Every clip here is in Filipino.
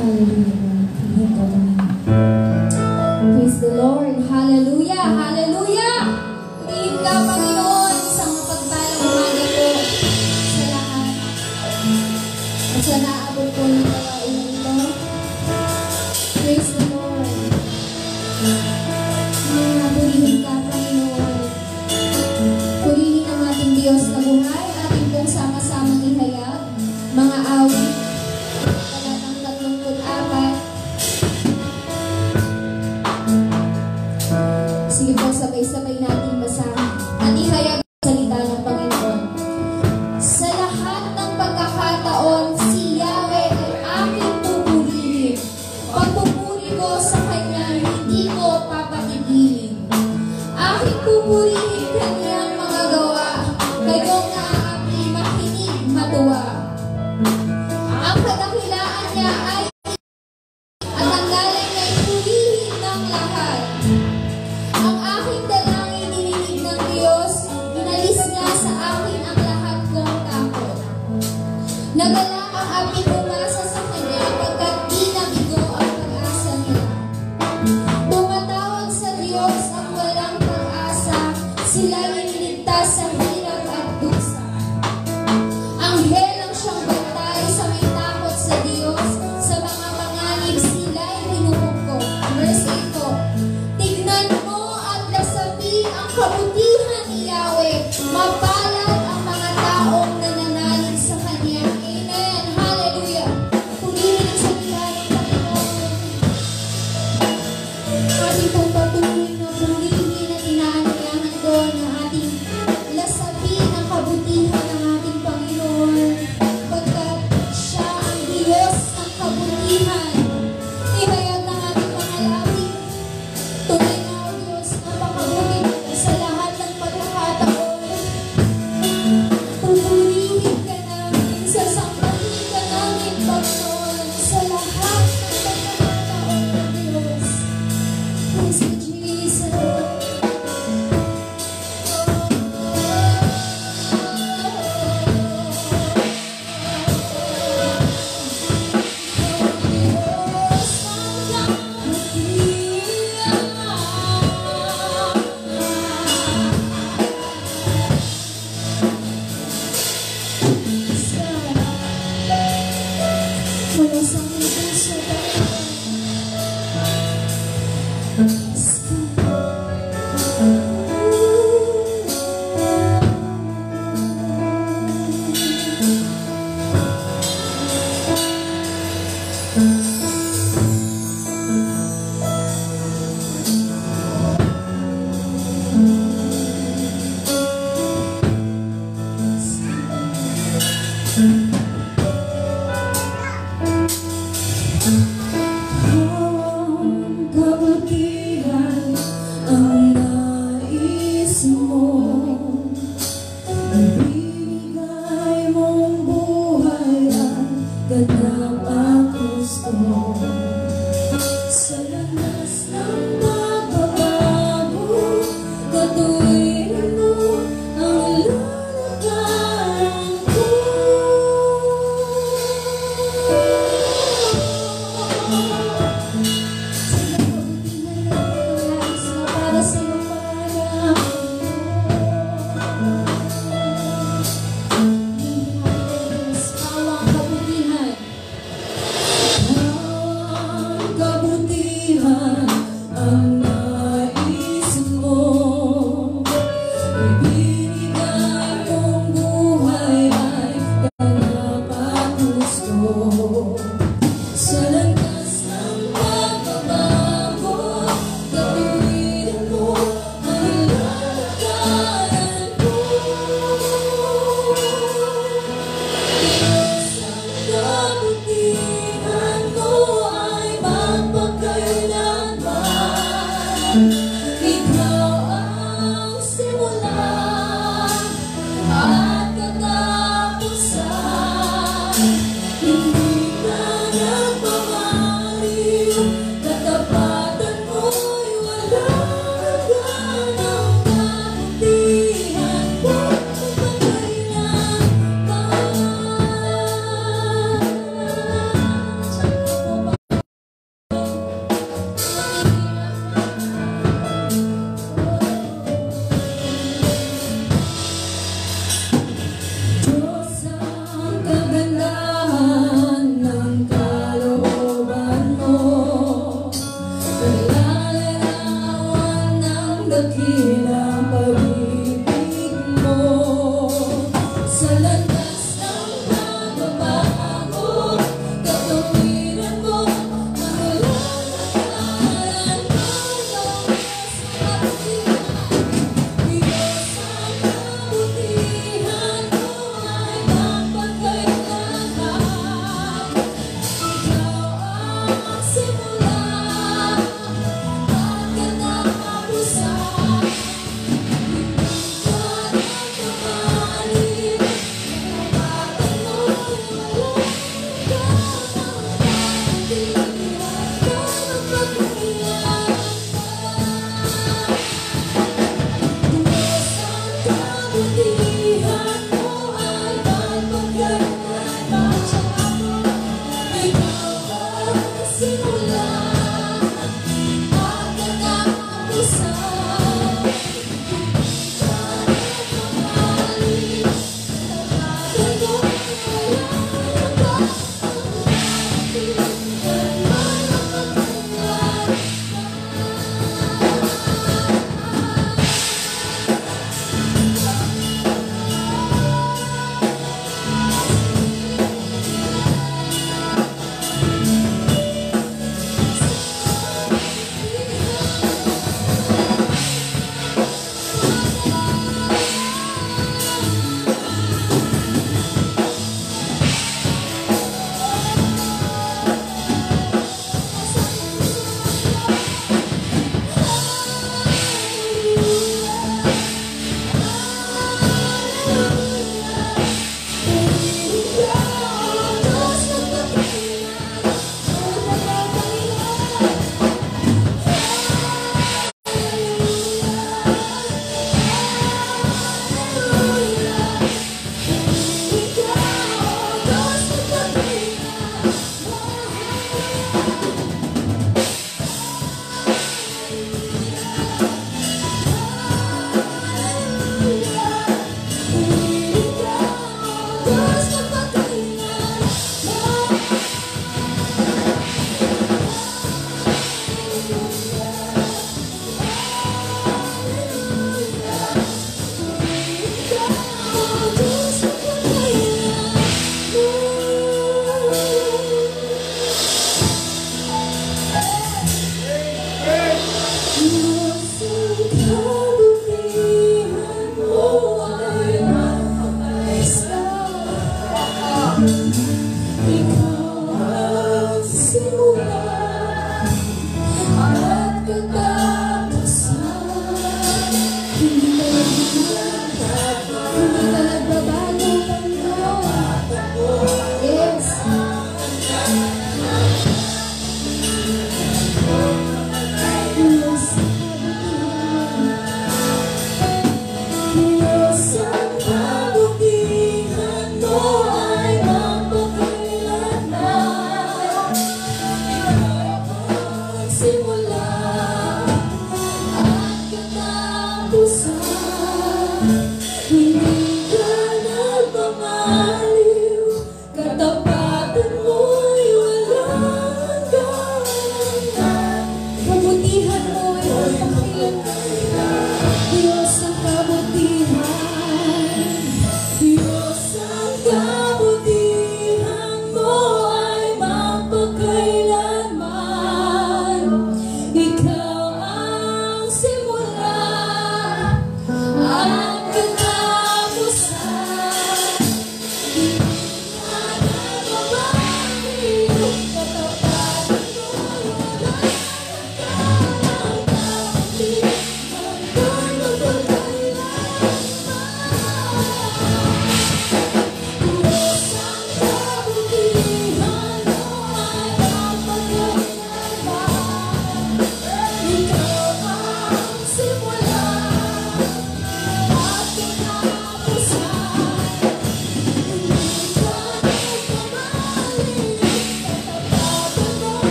Praise the Lord. Hallelujah. Hallelujah. Purihin ka, Panginoon, sa mapagpalang umaga po sa lahat. At sa naabot po ng gawain na ito. Praise the Lord. Purihin ka, Panginoon. Purihin ang ating Diyos na buhay, ating pong sama-samang ihayag, mga awit, talatang 34. Sige po, sabay-sabay natin basahin at ihayag ang salita ng Panginoon. Sa lahat ng pagkakataon, si Yahweh ay aking pupurihin. Pagpupuri ko sa Kanya, hindi ko papatigilin. Aking pupurihin Kanyang mga gawa, kayong naaapi, makinig, matuwa. Ang kadakilaan niya ay at ang galing niya ay purihin ng lahat. Ang aking dalangin dininig ng Diyos, inalis niya sa akin ang lahat kong takot. Nagala ang aking umasa sa Kanya, pagkat di nabigo ang pag-asa niya. Tumatawag sa Diyos ang walang pag-asa, sila iniligtas sa hirap at duksa. Anghel ang siyang bantay sa may takot sa Diyos, sa mga panganib sila'y hinumukok. Verse 8 po, tignan mo at lasapin ang kabutihan ni Yahweh, mapalad ang mga taong nananalig sa Kanya. Amen. Hallelujah. Purihin ang salita ng Panginoon. Ating pong patuloy na purihin at inaanyayahan doon na ating lasapin ang kabutihan ng ating Panginoon, pagkat Siya ang Diyos ng kabutihan. Ihayag ng ating pangalangin. Tunay na o Diyos, napakabuti sa lahat ng pagkakataon. Pupurihin ka namin, sasambahin ka namin, Panginoon, sa lahat ng pagkakataon ng Diyos. Praise you, Jesus. Kabutihan ang nais mo, ibigay mong buhay at ganap ang gusto. Sa lanas ng pagbabago, katuwiran mo ang lalagaran ko. Para sa iyong pangalan,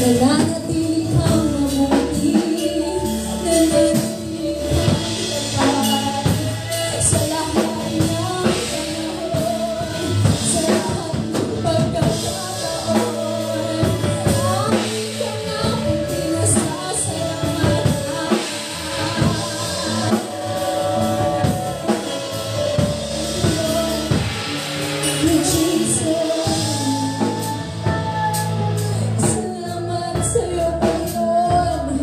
nananatiling kang mabuti, nananatiling kang tapat, sa lahat ng panahon, sa lahat ng pagkakataon, aking ka namin pinasasalamatan. Jesus, salamat sa'yo, Panginoon.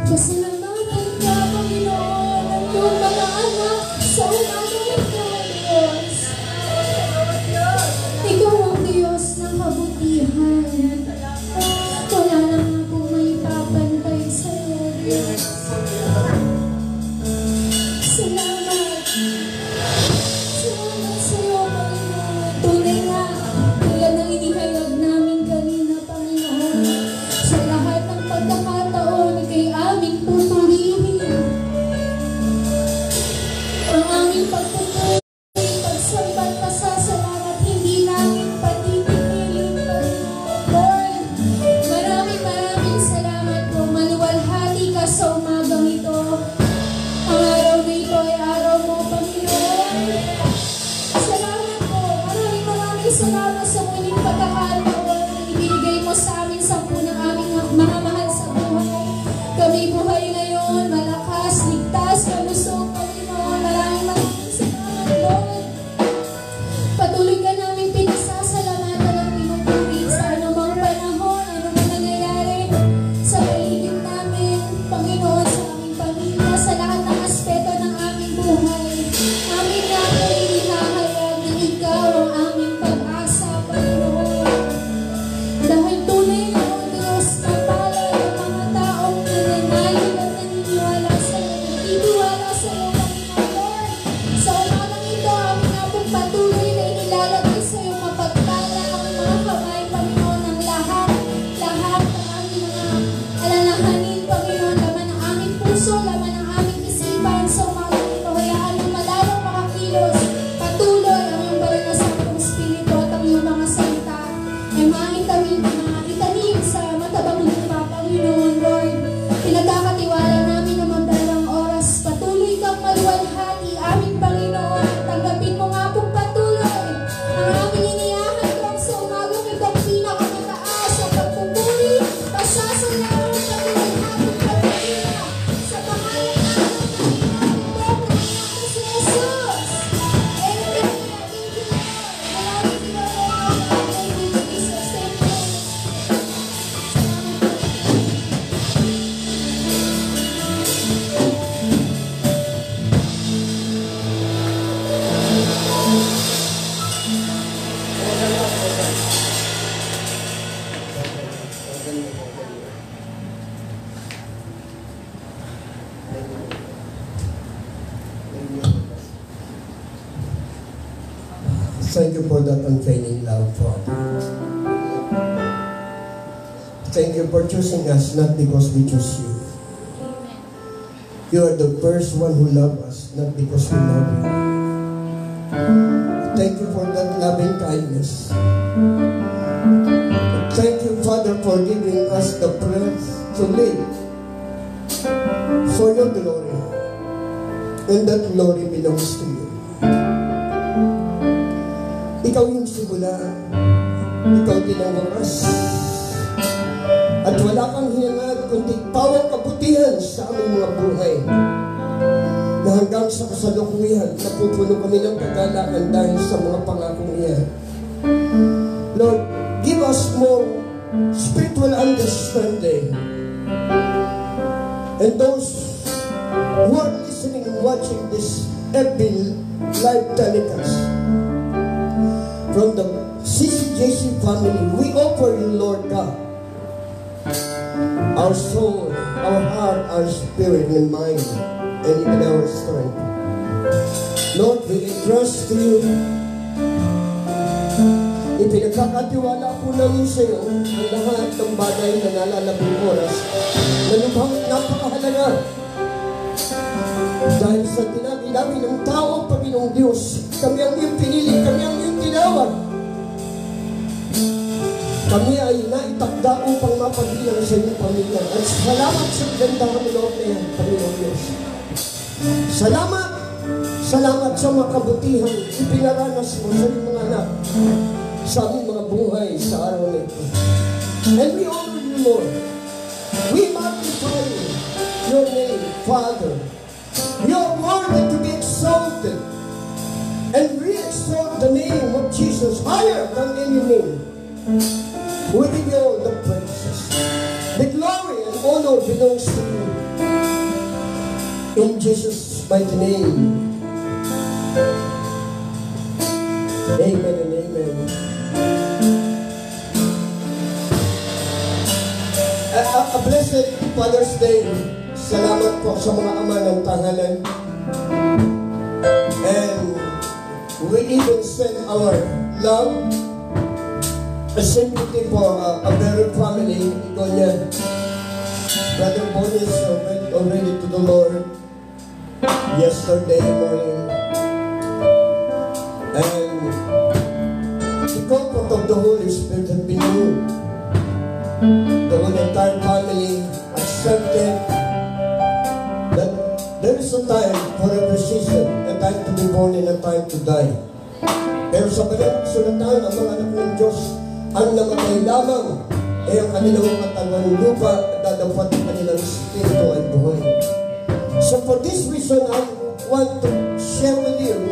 Pasalamatan ka, Panginoon, ang iyong mga anak sa umagang ito, Diyos. Ikaw ang Diyos ng kabutihan. Wala nang akong may papantay sa'yo, Diyos. Salamat. Salamat sa'yo, Panginoon. Tunay nga, tulad ng inihayag namin kanina, Panginoon. Sa lahat ng pagkakataon, ika'y aming pupurihin. Ang aming pagpupuri, pagsambat, pasasalamat, hindi namin patitigilin, Panginoon. Lord, maraming salamat po. Maluwalhati ka sa umagang ito. Ang araw na ito ay araw mo, Panginoon. Salamat po. Maraming salamat sa muling pagkakataon na ibinigay mo sa amin sa punang aming mga mahal sa buhay. Kami buhay ngayon, malakas, ligtas, malusog, Panginoon. Maraming salamat, Lord. Patuloy ka namin pinasasalamatan at pinupuri sa anumang panahon, anumang nangyayari sa paligid namin, Panginoon, sa aming pamilya, sa lahat ng aspeto ng aming buhay. Amin na kayo inahayag na ikaw ang aming pag-asa, Panginoon. Dahil tunay na, O Diyos, kapalad ang mga taong nananalig at naniniwala sa iyo, nagtitiwala sa iyo, Panginoon. Sa umagang ito, amin na pong patuloy na inilalagay sa iyo mapagpala ang mga kamay, Panginoon, ng lahat ng aming mga alalahanin, Panginoon, laman ng aming puso, laman ng aming isipan sa umagang ito. Hayaan mo malalong makakilos, patuloy ang iyong banal na Santong Espiritu at ang iyong mga salita ay maitanim sa matabang lupa, Panginoon, Lord. Pinagkakatiwala namin na magdalang oras, patuloy kang maluwalhati, aming Panginoon. Tanggapin mo nga pong patuloy ang aming inihahandog sa umagang itong pinakamataas sa pagpupuri, pasasalamat, maluwalhati, pagpapila sa pangalan namin, Panginoon, ito, si Jesus. Amen. Thank you, Lord. Maraming salamat. Thank you, Jesus. Thank you. Thank you for that unfailing love, Father. Thank you for choosing us, not because we choose you. You are the first one who loved us, not because we love you. Thank you for that loving kindness. Thank you, Father, for giving us the breath to live for your glory. And that glory belongs to you. Ikaw yung simula, ikaw din ang wakas. At wala kang hinangad kundi pawang kabutihan sa aming mga buhay. Na hanggang sa kasalukuyan, napupuno kami ng kagalakan dahil sa mga pangakong iyan. Lord, give us more spiritual understanding. And those who are listening and watching this FB live telecast, from the CCJC family, we offer you, Lord God, our soul, our heart, our spirit and mind, and even our strength. Lord, we entrust to you. Ipinagkakatiwala po namin sa iyo ang lahat ng bagay na nalalabing oras na lubhang napakahalaga. Dahil sa tinabi namin ng tao, Panginoong Diyos, kami ang iyong pinili, kami ang iyong tinawag. Kami ay naitakda upang mapagilang sa iyong pamilya. At salamat sa ganda kami loob na yan, Panginoon Diyos. Salamat! Salamat sa mga kabutihang ipinaranas mo sa iyong mga anak sa aming mga buhay sa araw na ito. And we honor you, Lord. We magnify your name, Father. You are worthy to be exalted. And we exalt the name of Jesus higher than any name. We give you all the praises. The glory and honor belongs to you. In Jesus' mighty name. Amen and amen. A blessed Father's Day. Salamat po sa mga ama ng tahanan. And we even send our love, a sympathy for a very family. Ito niya, Brother Bonis went already to the Lord yesterday morning. And the comfort of the Holy Spirit has been moved. The whole entire family accepted that there is a time for every season, a time to be born and a time to die. Pero sa kanyang sulatan, ang mga anak ng Diyos, ang namatay lamang ay ang kanilang katawan lupa at dadapat ang kanilang espiritu ay buhay. So for this reason, I want to share with you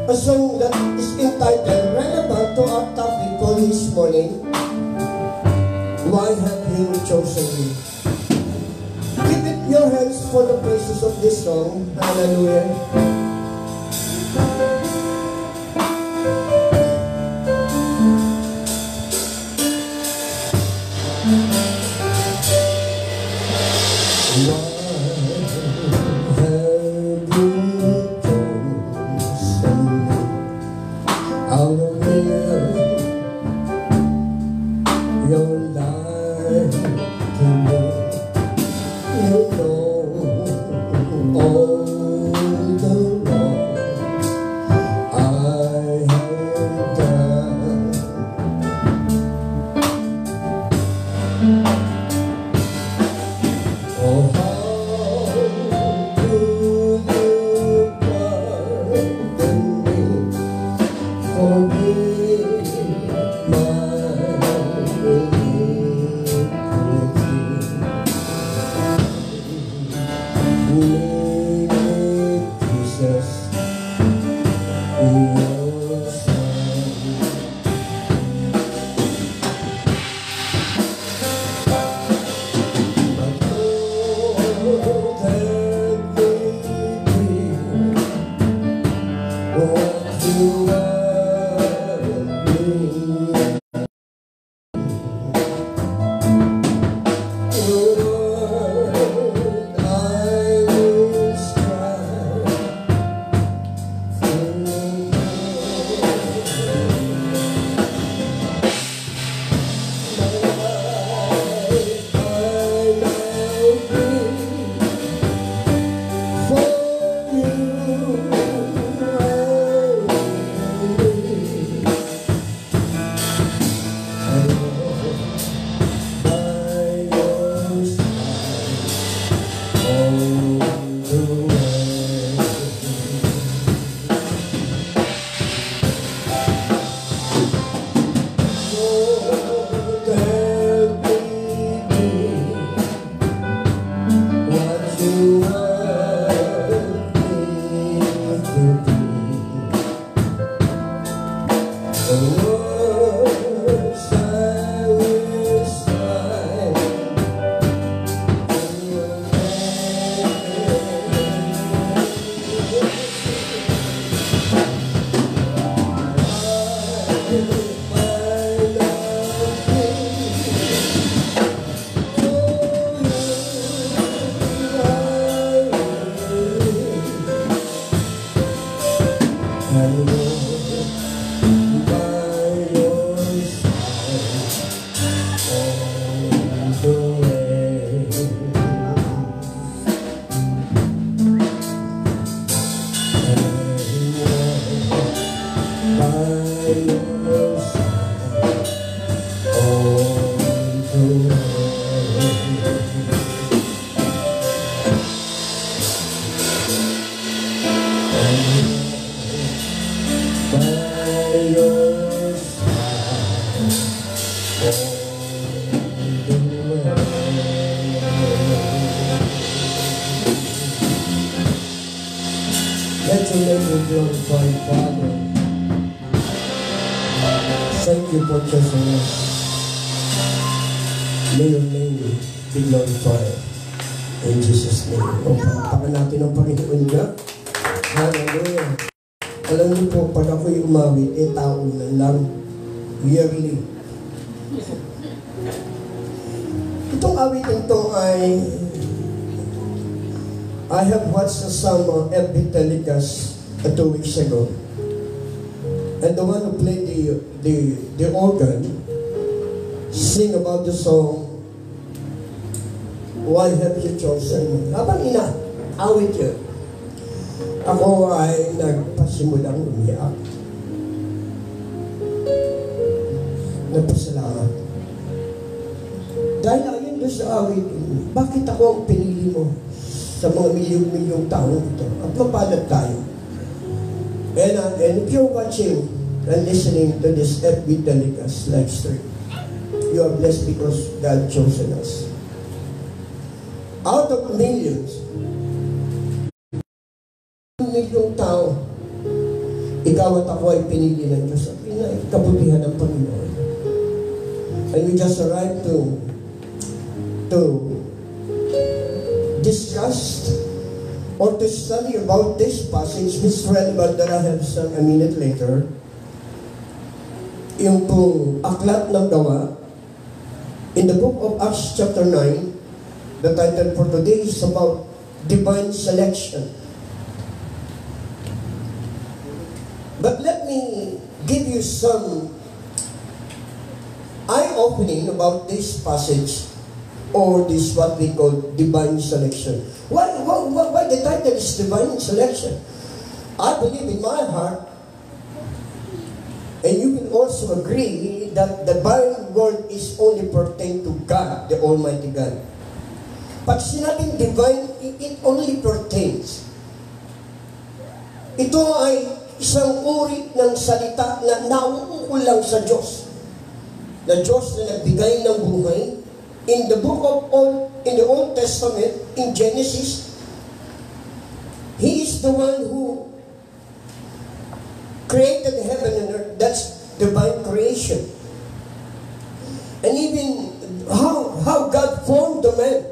a song that is entitled, relevant to our topic for this morning, Why Have You Chosen Me? Give it your hands for the praises of this song. Hallelujah. Father, thank you for choosing us. May your name be glorified. In Jesus' name. O, palakpakan natin ang Panginoon niya. Hallelujah. Alam niyo po, pag ako'y umawit, taon lang. Yearly. Itong awit ito ay I have watched some FB telecast 2 weeks ago. And the one who played the organ sing about the song Why Have You Chosen Me? Habang ina-awit yun, ako ay nagpasimulang umiyak. Nagpasalamat. Dahil ayon doon sa awit, bakit ako ang pinili mo sa mga milyong-milyong taong ito? At mapalad tayo. And if you're watching and listening to this FB telecast live stream, you are blessed because God chosen us. Out of millions, milyong tao, ikaw at ako ay pinili ng Diyos at kabutihan ng Panginoon. And we just arrived to discuss or to study about this passage, which relevant that I have some a minute later. Yung pong aklat ng gawa, in the book of Acts chapter 9, the title for today is about divine selection. But let me give you some eye-opening about this passage, or this what we call divine selection. Why the title is divine selection? I believe in my heart, and you can also agree that the Bible word is only pertain to God, the Almighty God. Pag sinabing divine, it only pertains. Ito ay isang uri ng salita na nauukol lang sa Diyos. Na Diyos na nagbigay ng buhay. In the Old Testament, in Genesis, He is the one who created heaven and earth. That's divine creation. And even how God formed the man.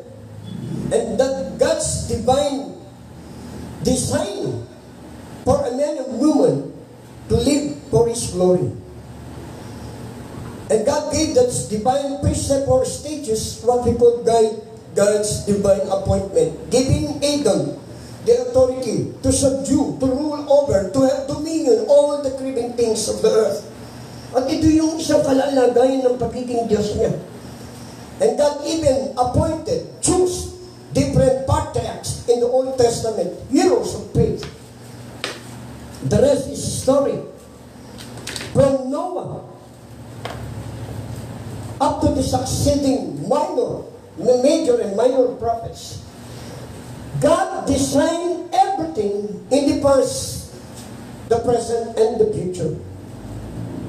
And that God's divine design for a man and woman to live for His glory. And God gave that divine precept or status, what we call God's divine appointment, giving Adam the authority to subdue, to rule over, to have dominion over the creeping things of the earth. At ito yung isang kalalagayan ng pagiging Diyos niya. And God even appointed, chose different patriarchs in the Old Testament, heroes of faith. The rest is story. From Noah up to the succeeding major and minor prophets, God designed everything in the past, the present, and the future.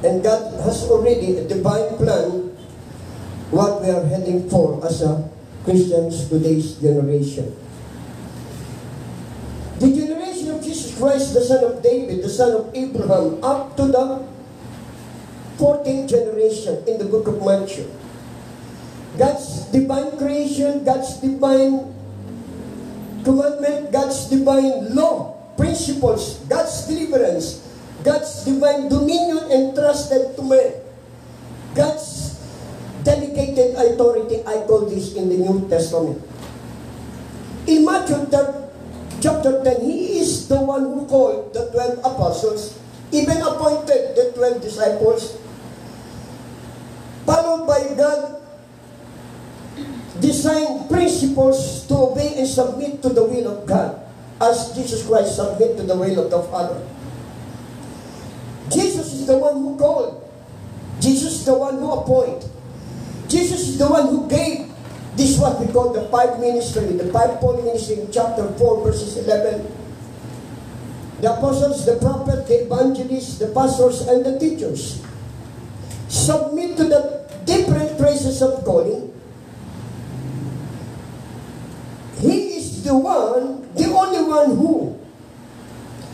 And God has already a divine plan what we are heading for as a Christians today's generation. The generation of Jesus Christ, the son of David, the son of Abraham, up to the 14th generation in the book of Matthew. God's divine creation, God's divine commandment, God's divine law, principles, God's deliverance, God's divine dominion entrusted to man, God's delegated authority, I call this in the New Testament. In Matthew chapter 10, He is the one who called the 12 apostles, even appointed the 12 disciples, followed by God, designed principles to obey and submit to the will of God, as Jesus Christ submit to the will of the Father. Jesus is the one who called. Jesus is the one who appointed. Jesus is the one who gave this what we call the five ministry, the fivefold ministry in chapter 4 verses 11. The apostles, the prophet, the evangelists, the pastors, and the teachers submit to the different traces of calling. He is the one, the only one who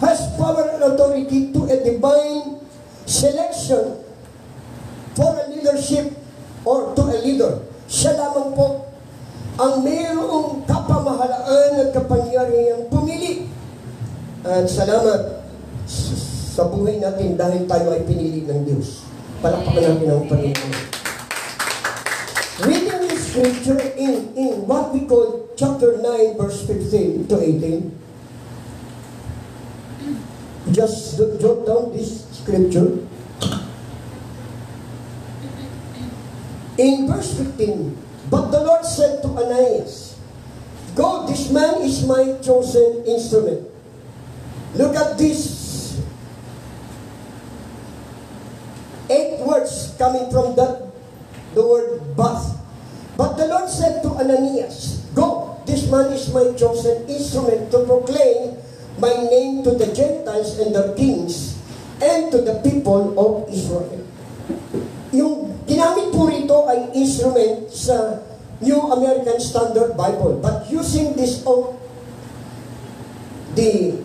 has power and authority to a divine selection for a leadership or to a leader. Siya lamang po ang mayroong kapamahalaan at kapangyarihang pumili. At salamat sa buhay natin dahil tayo ay pinili ng Diyos. Palakpakan natin ang Panginoon. Reading the scripture in what we call chapter 9 verse 15 to 18. Just jot down this scripture. In verse 15, but the Lord said to Ananias, go, this man is my chosen instrument. Look at this 8 words coming from the word but. But the Lord said to Ananias, go, this man is my chosen instrument to proclaim my name to the Gentiles and the kings and to the people of Israel. Yung ginamit po rito ay instrument sa New American Standard Bible, but using this the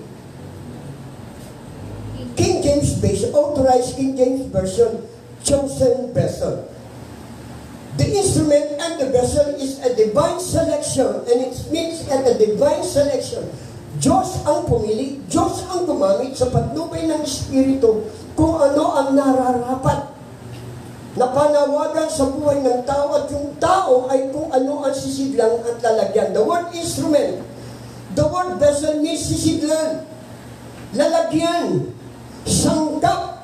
King James Version, authorized King James Version, chosen vessel. The instrument and the vessel is a divine selection, and it means at a divine selection. Diyos ang pumili, Diyos ang gumamit sa patnubay ng Espiritu kung ano ang nararapat na panawagan sa buhay ng tao, at yung tao ay kung ano ang sisidlang at lalagyan. The word instrument, the word vessel means sisidlan, lalagyan, sangkap,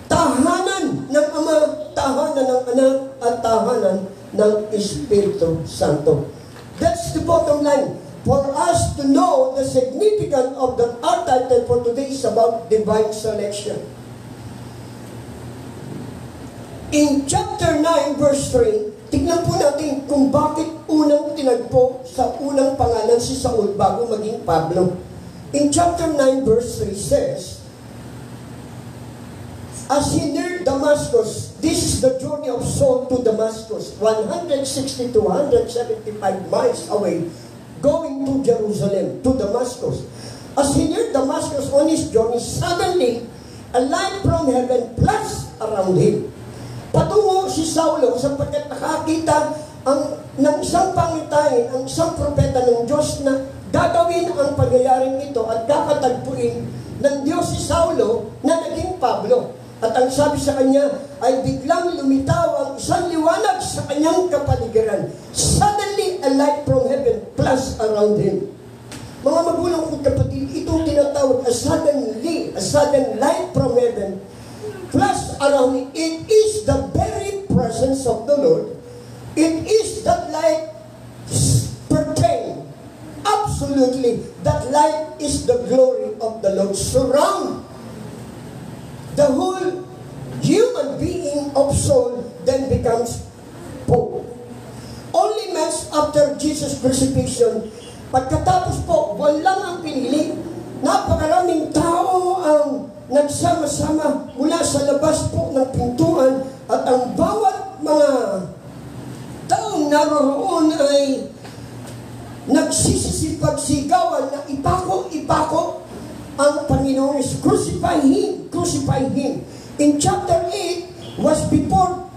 tahanan ng Ama, tahanan ng Anak, at tahanan ng Espiritu Santo. That's the bottom line. For us to know the significance of the our title for today is about divine selection. In chapter 9 verse 3, tignan po natin kung bakit unang tinagpo sa unang pangalan si Saul bago maging Pablo. In chapter 9 verse 3 says, as he neared Damascus, this is the journey of Saul to Damascus, 160 to 175 miles away, going to Jerusalem, to Damascus. As he neared Damascus on his journey, suddenly a light from heaven flashed around him. Patungo si Saulo sapagkat nakakita ng isang pangitain, ang isang propeta ng Diyos na gagawin ang pangyayaring ito at kakatagpuin ng Diyos si Saulo na naging Pablo. At ang sabi sa kanya ay biglang lumitaw ang isang liwanag sa kanyang kapaligiran. Suddenly, a light from heaven flashed around him. Mga magulang kong kapatid, itong tinatawag a sudden light from heaven flashed around him. It is the very presence of the Lord. It is that light pertain. Absolutely, that light is the glory of the Lord. Surround the whole human being of soul, then becomes Pope. Only months after Jesus' crucifixion, pagkatapos po, walang ang pinili, napakaraming tao ang nagsama-sama mula sa labas po ng pintuan, at ang bawat mga taong naroroon ay nagsisipagsigawan na ipako ang Panginoon is crucify Him, crucify Him. In chapter 8 was before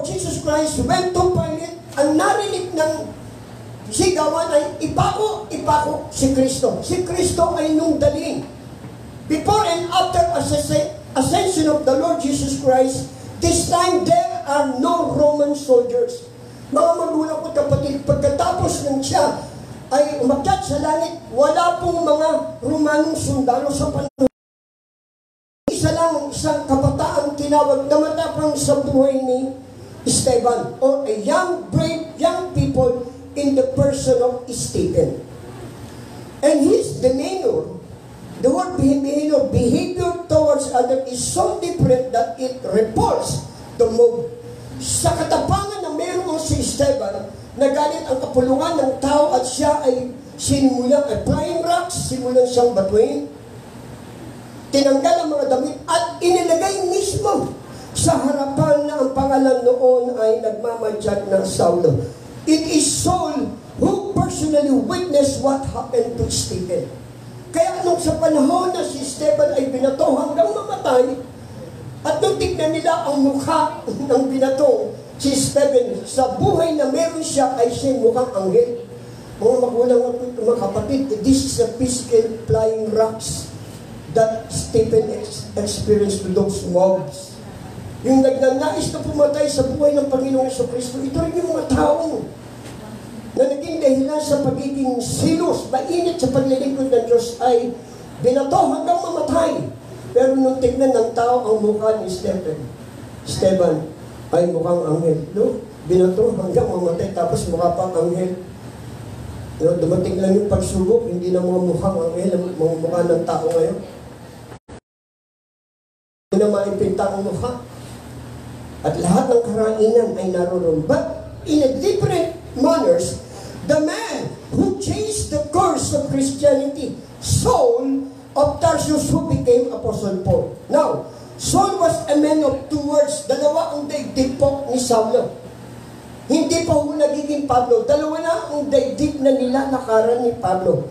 Jesus Christ went to Pilate, ang narinig ng sigawan ay ipako si Kristo. Si Kristo ay nung dalhin. Before and after ascension of the Lord Jesus Christ, this time there are no Roman soldiers. Mga magulang ko kapatid, pagkatapos ng siya ay umakyat sa langit, wala pong mga Romanong sundalo sa panahon. Isa lang isang kabataang tinawag na matapang sa buhay ni Esteban, or a young, brave, young people in the person of Stephen. And his demeanor, the word behavior towards others is so different that it repulses the mob. Sa katapangan na meron si Esteban, nagalit ang kapulungan ng tao at siya ay sinimulang applying rocks, simulan siyang batuin, tinanggal ang mga damit at inilagay mismo sa harapan na ang pangalan noon ay nagmamadyag na Saulo. It is Saul who personally witnessed what happened to Stephen. Kaya nung sa panahon na si Esteban ay binato hanggang mamatay, at nung tignan nila ang mukha ng binato, si Esteban, sa buhay na meron siya ay siya mukhang anghel. Mga magulang at mga kapatid, this is a physical flying rocks that Stephen experienced to those mobs. Yung nagnanais na pumatay sa buhay ng Panginoong Jesucristo, ito rin yung mga taong na naging dahilan sa pagiging silos, mainit sa paglilingkod ng Diyos ay binato hanggang mamatay. Pero nung tignan ng tao ang mukha ni Esteban ay mukhang anghel. No? Binato hanggang mamatay tapos mukha pang anghel. No? Dumating lang yung pagsubok, hindi na mga mukhang anghel, mga mukha ng tao ngayon. Hindi na maipinta ang mukha. At lahat ng karainan ay naroon. But in a different manners, the man who changed the course of Christianity, Saul of Tarsus, who became Apostle Paul. Now, Saul was a man of two words. Dalawa ang daigdig po ni Saulo. Hindi pa ho nagiging Pablo. Dalawa na ang daigdig na nilalakaran ni Pablo.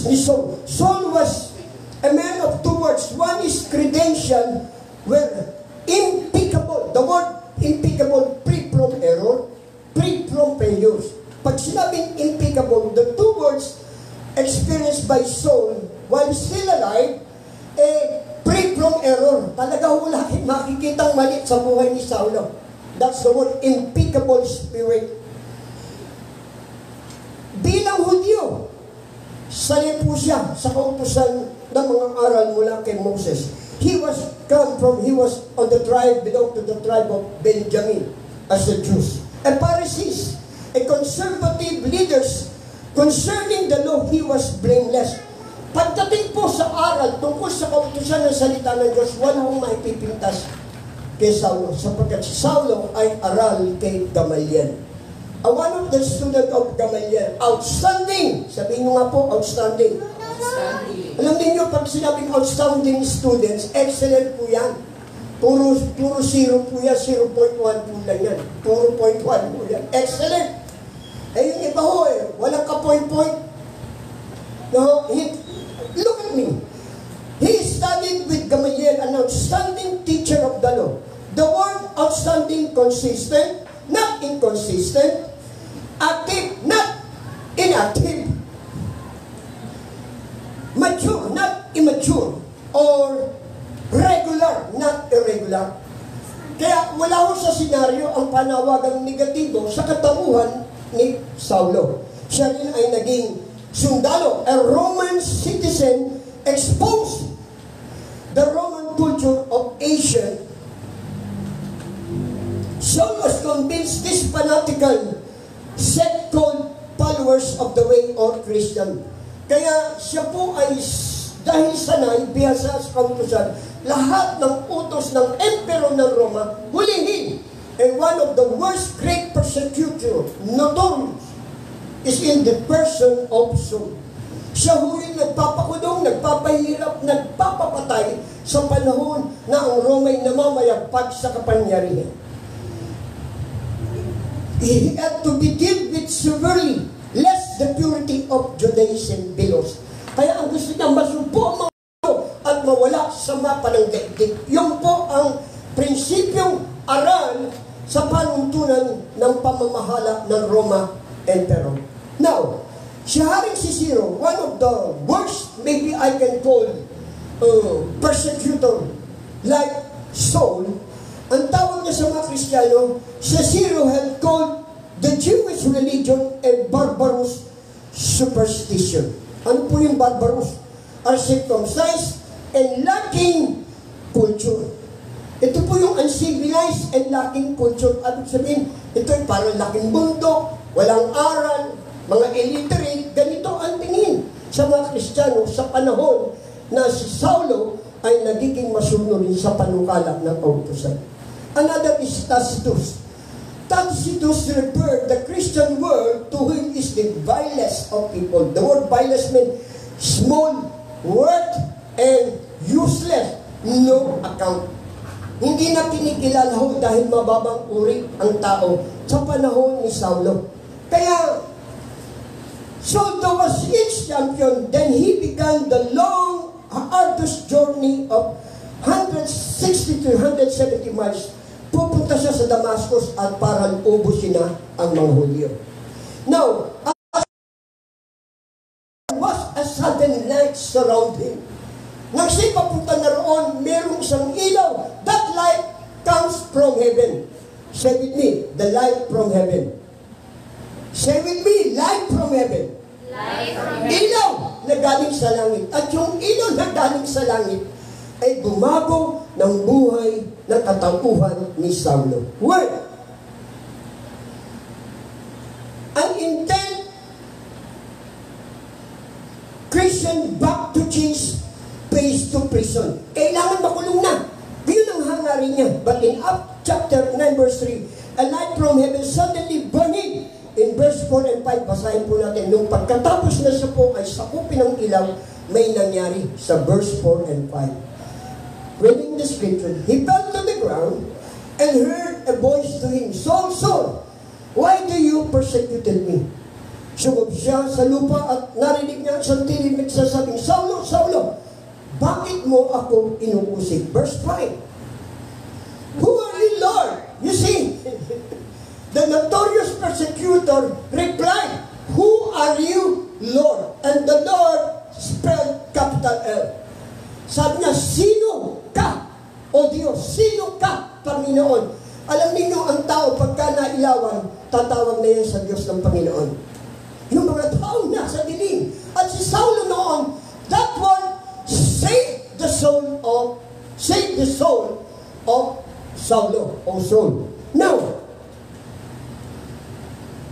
Ni Saul. Saul was a man of two words. One is credential, where impeccable. The word impeccable, free from error, free from failures. Pag sinabing impeccable, the two words experienced by Saul while still alive, free from error. Talaga wala makikitang mali sa buhay ni Saulo. That's the word impeccable spirit. Bilang Hudyo, sanay po siya sa kautusan ng mga aral mula kay Moses. He was on the tribe, belonged to the tribe of Benjamin as the Jews. A Pharisees, a conservative leaders, concerning the law, he was blameless. Pagdating po sa aral tungkol sa kautusan ng salita ng Diyos, walang maipipintas kay Saulo, sapagkat si Saulo ay aral kay Gamaliel. One of the student of Gamaliel, outstanding, sabihin nyo nga po, outstanding. Alam niyo, pag sinabing outstanding students, excellent po yan. Puro zero po yan, 0.1 po lang yan. Puro 0.1 po yan. Excellent. Yung iba ho walang ka-point-point. No, look at me. He studied with Gamaliel, an outstanding teacher of the law. The word outstanding, consistent, not inconsistent, active, not inactive, mature, not immature, or regular, not irregular. Kaya wala ho sa senaryo ang panawagang negatibo sa katauhan ni Saulo. Siya rin ay naging sundalo, a Roman citizen, exposed the Roman culture of Asia. Saul was convinced this fanatical sect called followers of the way or Christian. Kaya siya po ay dahil sanay, biyasa sa kautusan, lahat ng utos ng emperor ng Roma, hulihin. And one of the worst great persecutor, notorious, is in the person of Saul. Siya huli nagpapakulong, nagpapahirap, nagpapapatay sa panahon na ang Roma ay namamayagpag sa kapangyarihan. He had to be dealt with severely, lest the purity of Judaism be lost. Kaya ang gusto niya, masumpo ang mga at mawala sa mapa ng daigdig. Yun po ang prinsipyong aral sa panuntunan ng pamamahala ng Roma Emperor. Now, si Haring Cicero, one of the worst, maybe I can call, persecutor like Saul, ang tawag niya sa mga Kristiyano, Cicero had called the Jewish religion a barbarous superstition. Ano po yung barbarous? Uncircumcised and lacking culture. Ito po yung uncivilized and lacking culture. At sabihin, ito ay parang laking bundok, walang aral, mga illiterate, ganito ang tingin sa mga Kristiyano sa panahon na si Saulo ay nagiging masunod sa panukala ng kautusan. Another is Tacitus. Tacitus referred the Christian world to him is the vilest of people. The word vilest means small, worth, and useless, no account. Hindi na kinikilala ho dahil mababang uri ang tao sa panahon ni Saulo. Kaya, So there was each champion, then he began the long, arduous journey of 160 to 170 miles. Pupunta siya sa Damascus at para ubusin na ang mga Hudyo. Now, was a sudden light surround him. Nang siya papunta na roon, merong isang ilaw. That light comes from heaven. Say with me, the light from heaven. Say with me, light from heaven. Light from heaven. Ilaw na galing sa langit. At yung ilaw na galing sa langit ay bumago ng buhay ng katauhan ni Saulo. Word! Ang intent, Christian back to change, pays to prison. Kailangan makulong na. Yun ang hangarin niya. But in Acts chapter 9 verse 3, a light from heaven suddenly burning. In verse 4 and 5, basahin po natin. Nung pagkatapos na siya po ay sakupin ng ilaw, may nangyari sa verse 4 and 5. Reading the scripture, he fell to the ground and heard a voice to him, Saul, Saul, why do you persecute me? Sumub siya sa lupa at narinig niya sa tinig nagsasabing, Saulo, Saulo, bakit mo ako inuusig? Verse 5. Who are you, Lord? You see, the notorious persecutor replied, who are you, Lord? And the Lord spelled capital L. Sabi niya, sino ka? O Diyos, sino ka, Panginoon? Alam niyo ang tao, pagka nailawan, tatawag na yan sa Diyos ng Panginoon. Yung mga tao nasa dilim. At si Saulo noon, that one saved the soul of Saulo, o Saul. Now,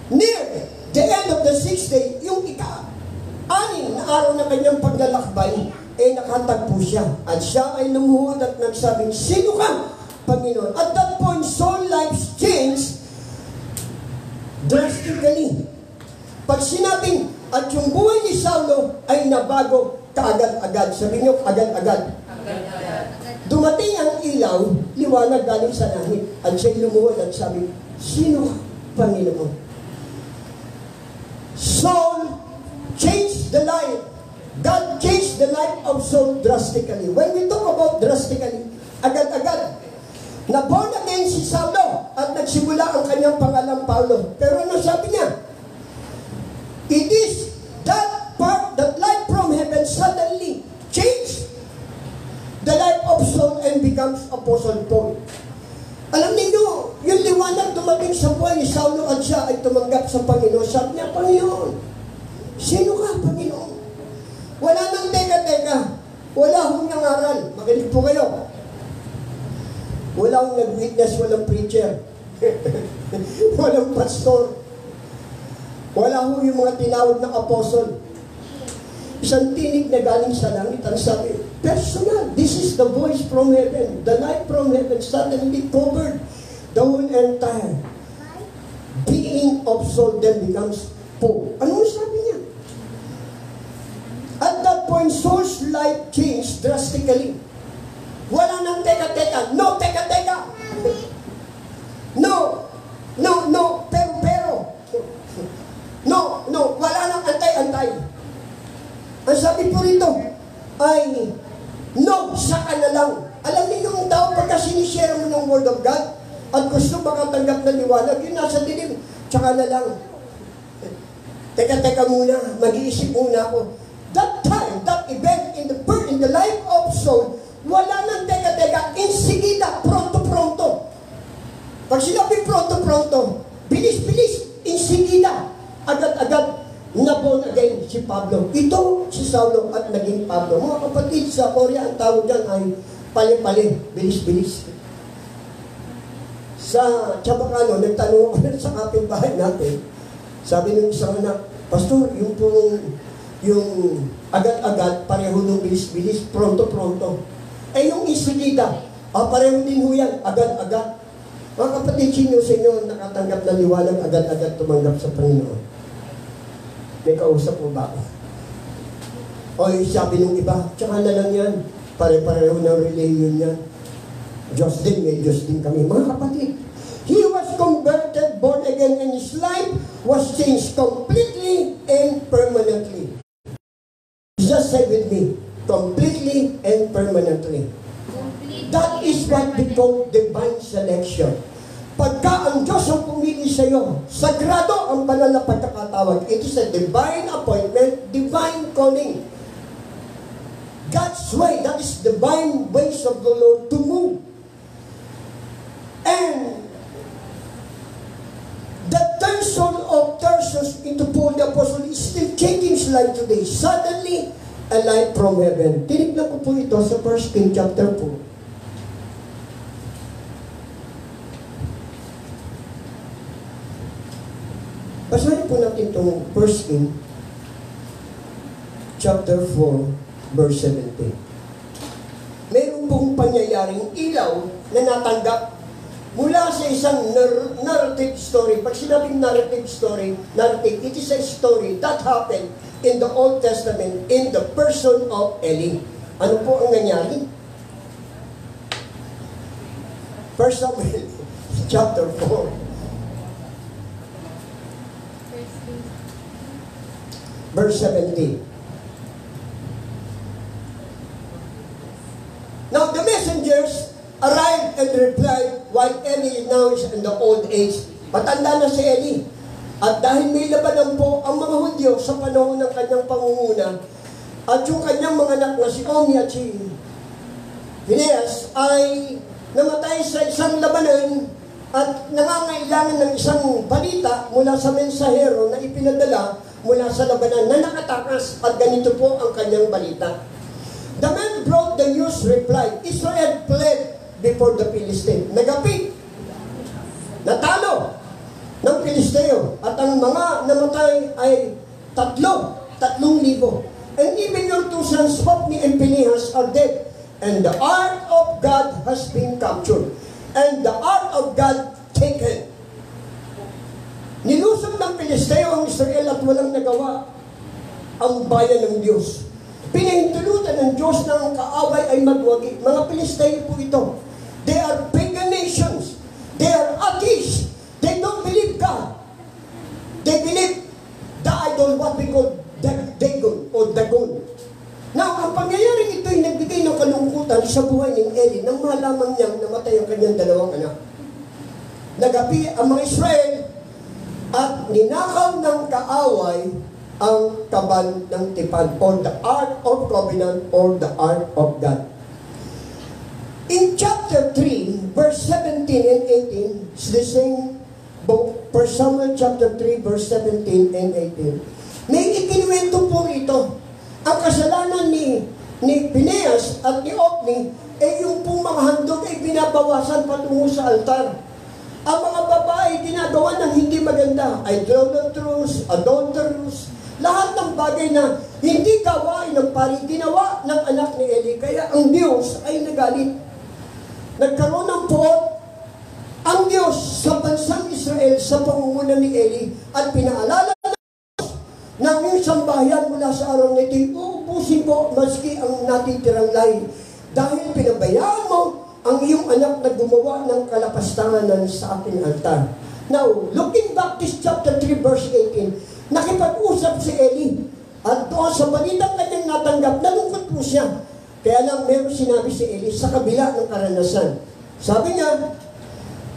near the end of the 6th day, yung ika-anim na araw na kanyang paglalakbay, nakatagpo siya. At siya ay lumuhod at nagsabing, sino ka, Panginoon? At that point, Saul's life changed drastically. Pag sinabing, at yung buhay ni Saulo ay nabago kaagad-agad. Sabi niyo, agad-agad. Dumating ang ilaw, liwanag galing sa langit. At siya lumuhod at sabi, sino ka, Panginoon? Saul changed the life. God changed the life of Saul drastically. When we talk about drastically, agad-agad. Na-born again si Saulo at nagsimula ang kanyang pangalang Paulo. Pero ano sabi niya? It is that part, that light from heaven suddenly changed the life of Saul and becomes Apostle Paul. Alam niyo, yung liwanag dumating sa buhay ni Saulo at siya ay tumanggap sa Panginoon. Sabi niya, Panginoon, sino ka, Panginoon? Wala nang teka-teka. Wala akong nangaral. Makinig po kayo. Walang nag-witness, walang preacher. Walang pastor. Wala ho yung mga tinawag na apostle. Isang tinig na galing sa langit ang sabi, personal, this is the voice from heaven. The light from heaven suddenly covered the whole entire being of Saul then becomes Paul. Ano sabi niya? At that point, Saul's life changed drastically. Wala nang teka-teka. No teka-teka. No, pero. No, wala nang antay-antay. Ang sabi po rito ay, no, saka na lang. Alam niyo yung tao, pagka sinishare mo ng Word of God at gusto makatanggap ng liwanag, yun nasa dilim, tsaka na lang. Teka muna, mag-iisip muna ako. That time, that event in the life of Saul, wala nang teka-teka, insigida, pronto-pronto. Pag sinabi pronto-pronto, bilis-bilis, insigida, agad-agad, na-born again si Pablo. Ito si Saulo at naging Pablo. Mga kapatid, sa Korea, ang tawag dyan ay pali-pali, bilis-bilis. Sa Chabacano, nagtanong ako sa kapitbahay natin. Sabi ng isang anak, Pastor, yung agad-agad, pareho nung bilis-bilis, pronto-pronto. Yung isigida, pareho din ho yan, agad-agad. Mga kapatid, sino sa inyo nakatanggap na liwanag, agad-agad tumanggap sa Panginoon? May kausap mo ba ako? O sabi nung iba, tsaka na lang yan. Pare-pareho ng religion yan. Diyos din, may Diyos din kami. Mga kapatid, he was converted, born again, and his life was changed completely and permanently. Just say with me, completely and permanently. That is what we call divine selection. Pagka ang Diyos ang pumili sa iyo, sagrado ang banal na pagkakatawag. It is a divine appointment, divine calling. God's way, that is divine ways of the Lord to move. And the person of Tarsus into Paul the Apostle is still changing his life today. Suddenly, a light from heaven. Tinignan ko po ito sa 1 Kings chapter 4. Basahin po natin itong 1 Kings chapter 4 verse 17. Mayroon pong pangyayaring ilaw na natanggap mula sa isang narrative story. Pag sinabing narrative story, it is a story that happened in the Old Testament in the person of Eli. Ano po ang nangyari? 1 Samuel chapter 4 verse 17. Now the messengers arrived and replied while Eli now is in the old age. Matanda na si Eli. At dahil may labanan po ang mga Hudyo sa panahon ng kanyang pangunguna, at yung kanyang mga anak na si Omni at si Phinehas ay namatay sa isang labanan at nangangailangan ng isang balita mula sa mensahero na ipinadala mula sa labanan na nakatakas, at ganito po ang kanyang balita. The man brought the news, replied, Israel fled before the Philistine. Nagapit, natalo ng Filisteo, at ang mga namatay ay 3,000. And even your two sons, Hophni and Phinehas, are dead. And the ark of God has been captured. And the ark of God taken. Nilusog ng Filisteo ang Israel at walang nagawa ang bayan ng Diyos. Pinahintulutan ng Diyos na ang kaaway ay magwagi. Mga Filisteo po ito. They are pagan nations. They are atheists. They don't believe God. They believe the idol, what we call Dagon or Dagon. Now, ang pangyayaring ito ay nagbigay ng kalungkutan sa buhay ng Eli nang malaman niyang namatay ang kanyang dalawang anak. Nagapi ang mga Israel at ninakaw ng kaaway ang kaban ng tipan or the Ark of Covenant or the Ark of God. In chapter 3, verse 17 and 18, it's the same book, 1 Samuel chapter 3, verse 17 and 18. May ikinuwento po rito. Ang kasalanan ni Phinehas at ni Hophni ay yung pong mga handog ay binabawasan patungo sa altar. Ang mga babae ginagawa ng hindi maganda, idolatrous, adulterous, lahat ng bagay na hindi gawain ng pari, ginawa ng anak ni Eli. Kaya ang Diyos ay nagalit. Nagkaroon ng puot ang Diyos sa bansang Israel sa pangunguna ni Eli at pinaalala na ang iyong sambahayan mula sa araw na ito'y uubusin mo maski ang natitirang lahi. Dahil pinabayaan mo ang iyong anak na gumawa ng kalapastanganan sa aking altar. Now, looking back to chapter 3 verse 18, nakipag-usap si Eli. At doon sa balitang kanyang natanggap, nalungkot po siya. Kaya lang meron sinabi si Eli sa kabila ng karanasan. Sabi niya,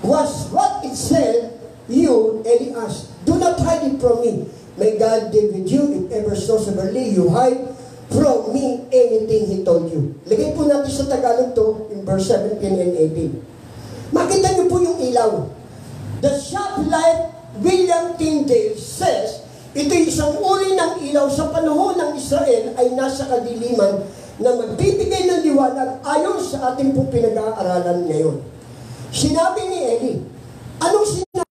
was what it said, you, Eli asked, do not hide it from me. May God deal with you if ever so severely you hide from me anything He told you. Lagay po natin sa Tagalog to in verse 17 and 18. Makita niyo po yung ilaw. The Shop Life William Tyndale says, ito'y isang uri ng ilaw sa panahon ng Israel ay nasa kadiliman na magbibigay ng liwanag ayon sa ating pong pinag-aaralan ngayon. Sinabi ni Eli, anong sinabi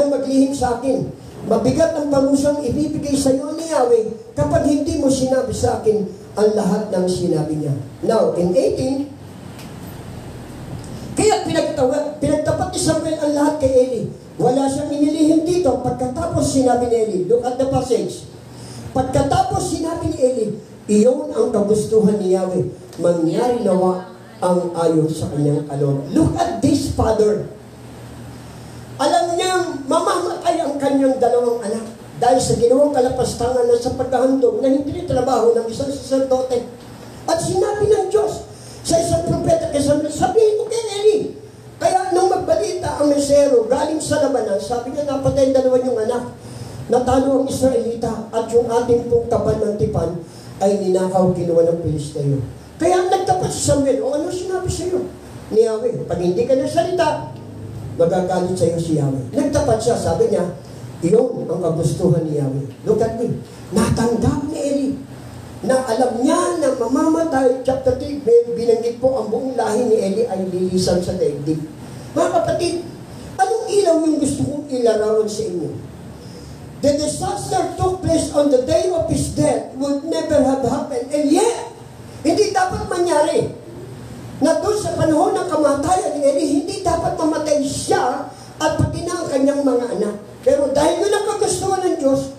na maglihim sa akin? Mabigat ang parusang ibibigay sa iyo ni Yahweh kapag hindi mo sinabi sa akin ang lahat ng sinabi niya. Now, in 18, kaya pinagtapat ni Samuel ang lahat kay Eli. Wala siyang inilihim dito. Pagkatapos sinabi ni Eli, look at the passage. Pagkatapos sinabi ni Eli, iyon ang kagustuhan ni Yahweh. Mangyari nawa ang ayon sa kanyang kaloob. Look at this, Father. ang kanyang dalawang anak dahil sa ginawang kalapastangan na sa paghahandog na hindi trabaho ng isang saserdote. At sinabi ng Diyos sa isang propeta kay Samuel, sabihin mo kay Eli. Kaya nung magbalita ang mesero galing sa labanan, sabi niya, napatay dalawa yung anak. Natalo ang Israelita at yung ating pong kaban ng tipan ay ninakaw kinuha ng Pilisteo. Kaya nagtapat si Samuel, o ano sinabi sa iyo ni Yahweh? Pag hindi ka nagsalita, magagalit sa iyo si Yahweh. Nagtapat siya, sabi niya, iyon ang kagustuhan ni Yahweh. Look at me. Natanggap ni Eli na alam niya na mamamatay. Chapter 3, binanggit po ang buong lahi ni Eli ay lilisan sa daigdig. Mga kapatid, anong ilaw yung gusto kong ilarawan sa inyo? The disaster took place on the day of his death would never have happened. And yet, hindi dapat mangyari na doon sa panahon ng kamatayan ni Eli, hindi dapat mamatay siya at pati na ang kanyang mga anak. Pero dahil yun ang kagustuhan ng Diyos,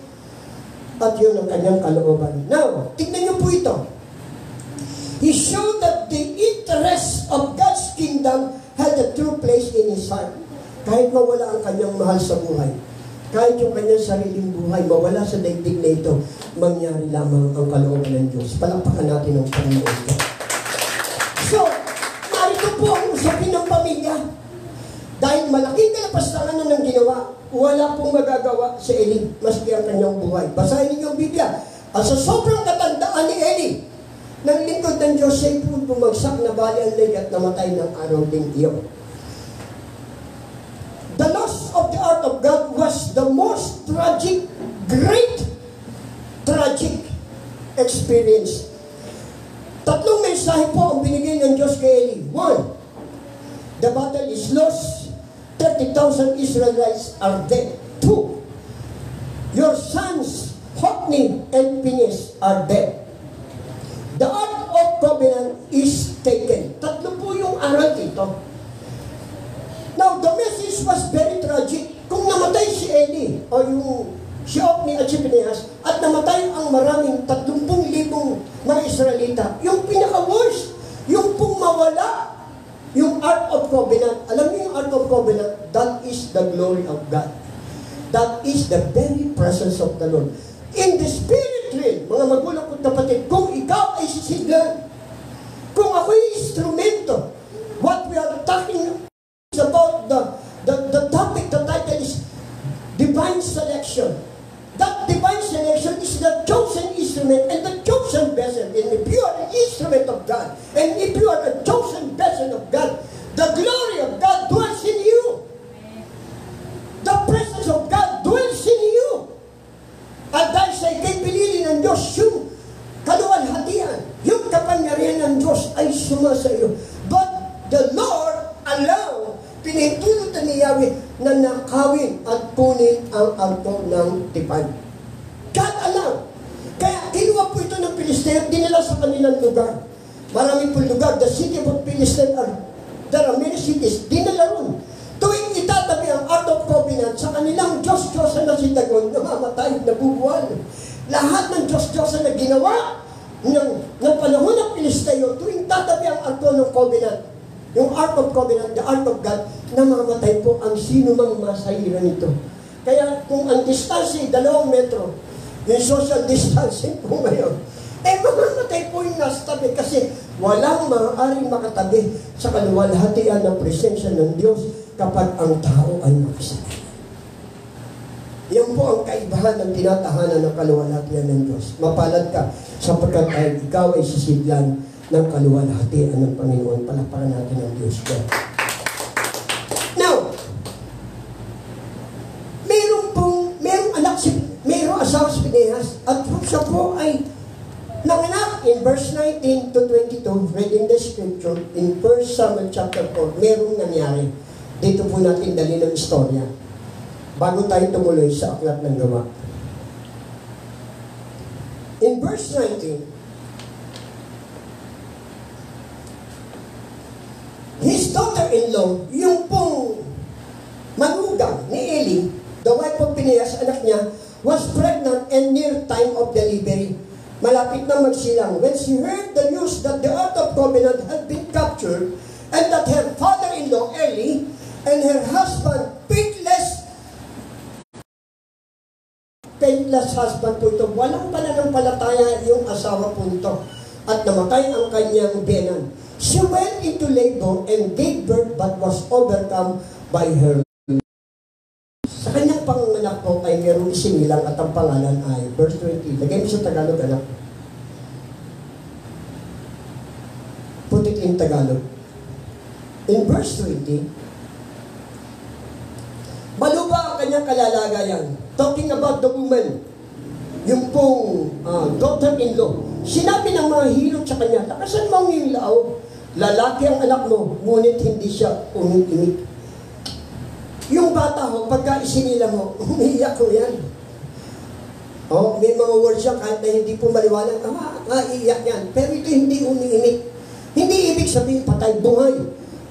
at yun ang kanyang kalooban. Now, tignan niyo po ito. He showed that the interest of God's kingdom had a true place in his heart. Kahit mawala ang kanyang mahal sa buhay, kahit yung kanyang sariling buhay, mawala sa daigdig na ito, mangyari lamang ang kalooban ng Diyos. Palakpakan natin ang Panginoon ko. So, narito po ang usapin ng pamilya. Dahil malaking kalapastangan na ng ginawa, wala pong magagawa si Eli, maski ang kanyang buhay. Basahin niyo ang Biblia. At sa sobrang katandaan ni Eli, ng lingkod ng Diyos, siya'y bumagsak na bali ang leg at namatay ng araw ding iyon. The loss of the art of God was the most tragic, great, tragic experience. Tatlong mensahe po ang binigay ng Diyos kay Eli. One, the battle is lost. 30,000 Israelites are dead. Two, your sons, Hophni and Phinehas, are dead. The Ark of Covenant is taken. Tatlo po yung aral dito. Now, the message was very tragic. Kung namatay si Eli, o yung si Hophni at si Phinehas, at namatay ang maraming 30,000 mga Israelita, yung pinaka-worst, yung pong mawala, yung Ark of Covenant. Alam niyo yung Ark of Covenant? That is the glory of God. That is the very presence of the Lord. In the spirit realm, mga magulang ko kapatid, kung ikaw ay sisiglan, kung ako'y instrumento, what we are talking about, the topic, the title is divine selection. That divine selection is the chosen instrument and the chosen vessel. And if you are an instrument of God, and if you are a chosen vessel of God, the glory of God dwells in you. The presence of God dwells in you. At dahil sa ikay pinili ng Diyos, yung kaluwalhatian, yung kapangyarihan ng Diyos ay sumasa iyo. But the Lord allow, pinahintulutan ni Yahweh na nakawin at kunin ang altar ng tipan. God allow. Kaya kinuha po ito ng Pilisteo, dinala sa kanilang lugar. Marami po lugar. The city of Philistine, there are many cities. Dinala ron. Tuwing itatabi ang Ark of Covenant sa kanilang Diyos-Diyosan na si Dagon, namamatay, nabubuhan. Lahat ng Diyos-Diyosan na ginawa ng panahon ng Pilisteo, tuwing tatabi ang Ark of Covenant, yung Ark of Covenant, the Ark of God, namamatay po ang sino mang masahira nito. Kaya kung ang distansya ay 2 metro, yung social distancing po ngayon, mamamatay po yung nasa tabi kasi walang maaaring makatabi sa kaluwalhatian ng presensya ng Diyos kapag ang tao ay makasakit. Yan po ang kaibahan ng tinatahanan ng kaluwalhatian ng Diyos. Mapalad ka sapagkat ay ikaw ay sisidlan ng kaluwalhatian ng Panginoon. Palakpakan natin ang Diyos ko. Now, merong asawa si Phinehas at siya po ay nanganak in verse 19 to 22, reading the scripture in 1 Samuel chapter 4, merong nangyari. Dito po natin dali ng istorya bago tayo tumuloy sa aklat ng gawa. In verse 19, his daughter-in-law, yung pong manugang ni Eli, the wife of Phinehas, anak niya, was pregnant and near time of delivery. Malapit na magsilang. When she heard the news that the Ark of Covenant had been captured and that her father-in-law, Eli, and her husband, Phinehas, faithless husband po ito. Walang pananampalataya yung asawa po ito. At namatay ang kanyang biyenan. She went into labor and gave birth but was overcome by her. Sa kanyang panganak po ay mayroong isinilang at ang pangalan ay verse 20. Lagay mo sa Tagalog, anak. Put it in Tagalog. In verse 20, maluba ang kanyang kalalagayan. Talking about the woman, yung pong daughter-in-law. Sinabi ng mga hilot sa kanya, lakasan mo ang iyong loob. Lalaki ang anak mo, ngunit hindi siya umimik. Yung bata ho, pagka isinilang mo, umiiyak ko yan. May mga words yan, kahit na hindi po maliwanag, iiyak yan. Pero ito hindi umiimik. Hindi ibig sabihin patay, buhay.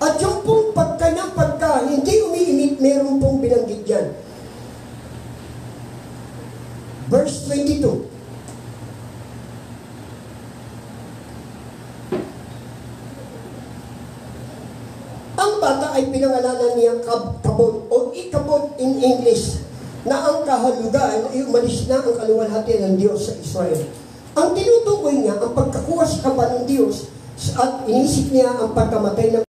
At yung pong pagka hindi umiimik, meron pong binanggit yan. Verse 22. Ang bata ay pinangalanan niyang Kabod o Ikabod in English na ang kahalugan ay umalis na ang kaluwalhatian ng Diyos sa Israel. Ang tinutukoy niya ang pagkakuha sa kaban ng Diyos at inisip niya ang pagkamatay ng